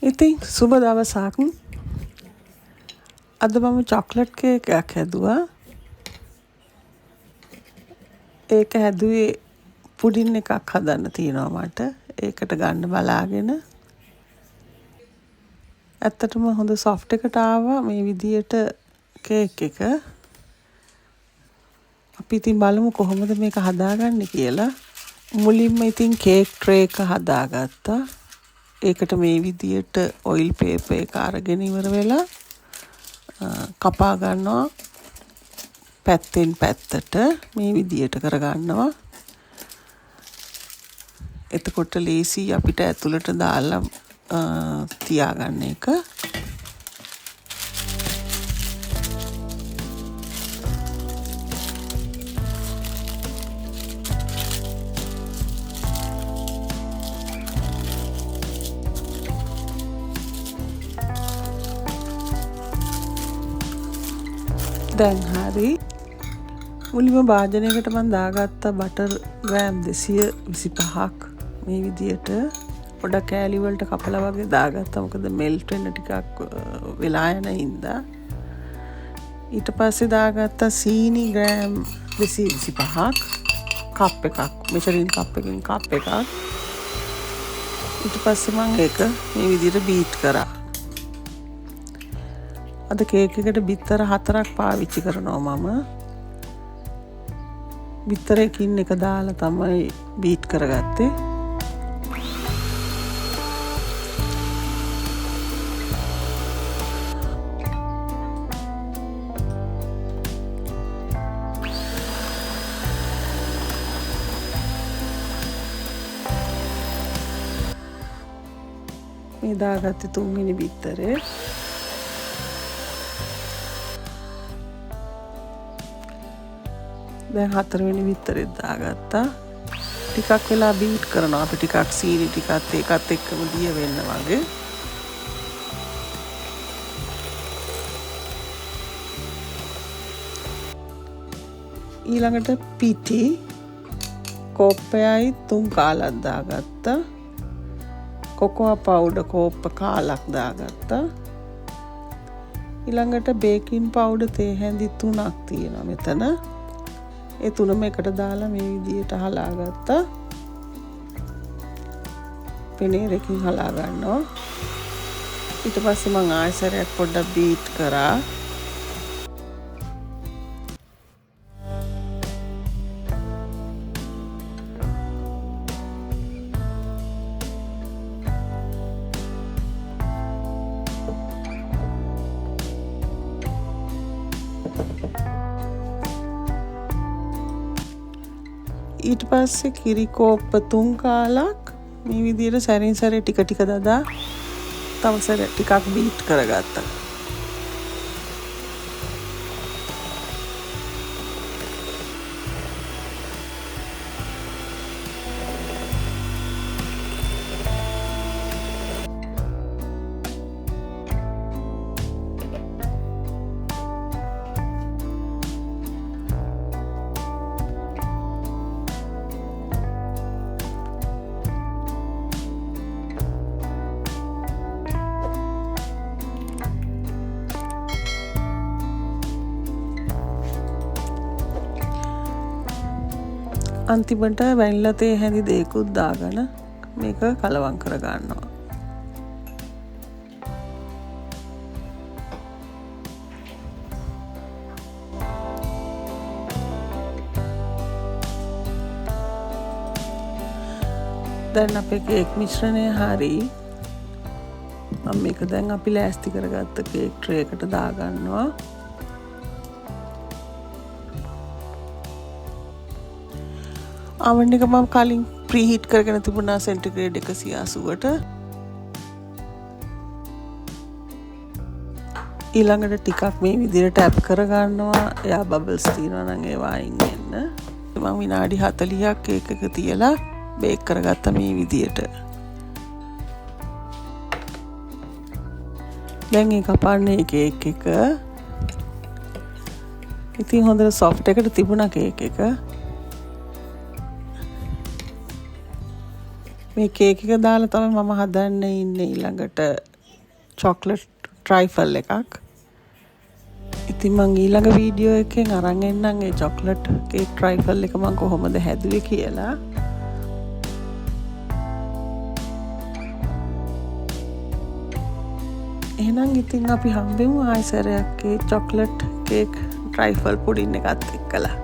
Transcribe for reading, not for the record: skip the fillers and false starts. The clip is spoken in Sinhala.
ඉතින් සුබ දවසක්. අද මම චොක්ලට් කේක් එකක් හැදුවා. ඒක හැදුවේ පුඩින් එකක් හදන්න තියෙනවා මට. ඒකට ගන්න බලාගෙන. ඇත්තටම හොඳ සොෆ්ට් එකට ආවා මේ විදියට කේක් එක. අපි ඉතින් බලමු කොහොමද මේක හදාගන්නේ කියලා. මුලින්ම ඉතින් කේක් ට්‍රේ එක හදාගත්තා. ඒකට මේ විදියට ඔයිල් පේපර් එක අරගෙන ඉවර වෙලා කපා ගන්නවා පැත්තෙන් පැත්තට මේ විදියට කරගන්නවා. එතකොට ලේසි අපිට ඇතුළට දාලා තියාගන්න එක. දැන් හරි. මුලින්ම භාජනයකට මම දාගත්තා බටර් ග්‍රෑම් 225ක් මේ විදියට පොඩක් කෑලි වලට කපලා වගේ දාගත්තා. මොකද මෙල්ට් වෙන්න ටිකක් වෙලා යන හින්දා. ඊට පස්සේ දාගත්තා සීනි ග්‍රෑම් 225ක් කප් එකක්. මෙෂරින් කප් එකකින් කප් එකක්. ඊට පස්සේ මම ඒක මේ විදියට බීට් කරා. අද කේක් එකට බිත්තර 4ක් පාවිච්චි කරනවා මම. බිත්තරයකින් එක දාලා තමයි බීට් කරගත්තේ. මේ දාගත්තේ 3 වෙනි බිත්තරේ. දැන් 4 වෙනි බිත්තරෙත් දාගත්තා. ටිකක් වෙලා බීට් කරනවා. අපි ටිකක් සීනි ටිකත් ඒකත් එක්කම දිය වෙන්න වගේ. ඊළඟට පිටි කෝප්පයයි 3 කාලක් දාගත්තා. කොකෝ පවුඩර් කෝප්ප කාලක් දාගත්තා. ඊළඟට බේකින් පවුඩර් තේ හැඳි 3ක් තියෙනවා මෙතන. ඒ තුනම එකට දාලා මේ විදියට හලාගත්තා. පෙනේරකින් හලා ගන්නවා. ඊට පස්සේ මම ආයෙසරයක් පොඩ්ඩක් බීට් කරා. ඊට පස්සේ කිරි කෝප්ප 3 කාලක් මේ විදියට සැරින් සැරේ ටික ටික දදා තව සැරේ ටිකක් බීට් කරගත්තා. අන්තිමට වැනිලා තේ හැඳි දෙකකුත් දාගෙන මේක කලවම් කර ගන්නවා. දැන් අපේ කේක් මිශ්‍රණය හරි. මම මේක දැන් අපි ලෑස්ති කරගත්ත කේක් ට්‍රේ එකට දාගන්නවා. oven එක මම කලින් ප්‍රීහීට් කරගෙන තිබුණා සෙන්ටිග්‍රේඩ් 180ට. ඊළඟට ටිකක් මේ විදිහට ටැප් කරගන්නවා. එයා බබල්ස් තියෙනවා නම් ඒවා අයින් වෙන්න. මම විනාඩි 40ක් කේක් එක තියලා බේක් කරගත්තා මේ විදිහට. දැන් ඒක කපන්නේ කේක් එක. ඉතින් හොඳට සොෆ්ට් එකට තිබුණා කේක් එක. මේ කේක් එක දාලා තමයි මම හදන්න ඉන්නේ ඊළඟට චොක්ලට් ට්‍රයිෆල් එකක්. ඉතින් මං ඊළඟ වීඩියෝ එකෙන් අරන් එන්නම් ඒ චොක්ලට් කේක් ට්‍රයිෆල් එක මං කොහොමද හැදුවේ කියලා. එහෙනම් ඉතින් අපි හම්බෙමු ආයෙ සැරයක් ඒ චොක්ලට් කේක් ට්‍රයිෆල් පුඩින් එකත් එක්කලා.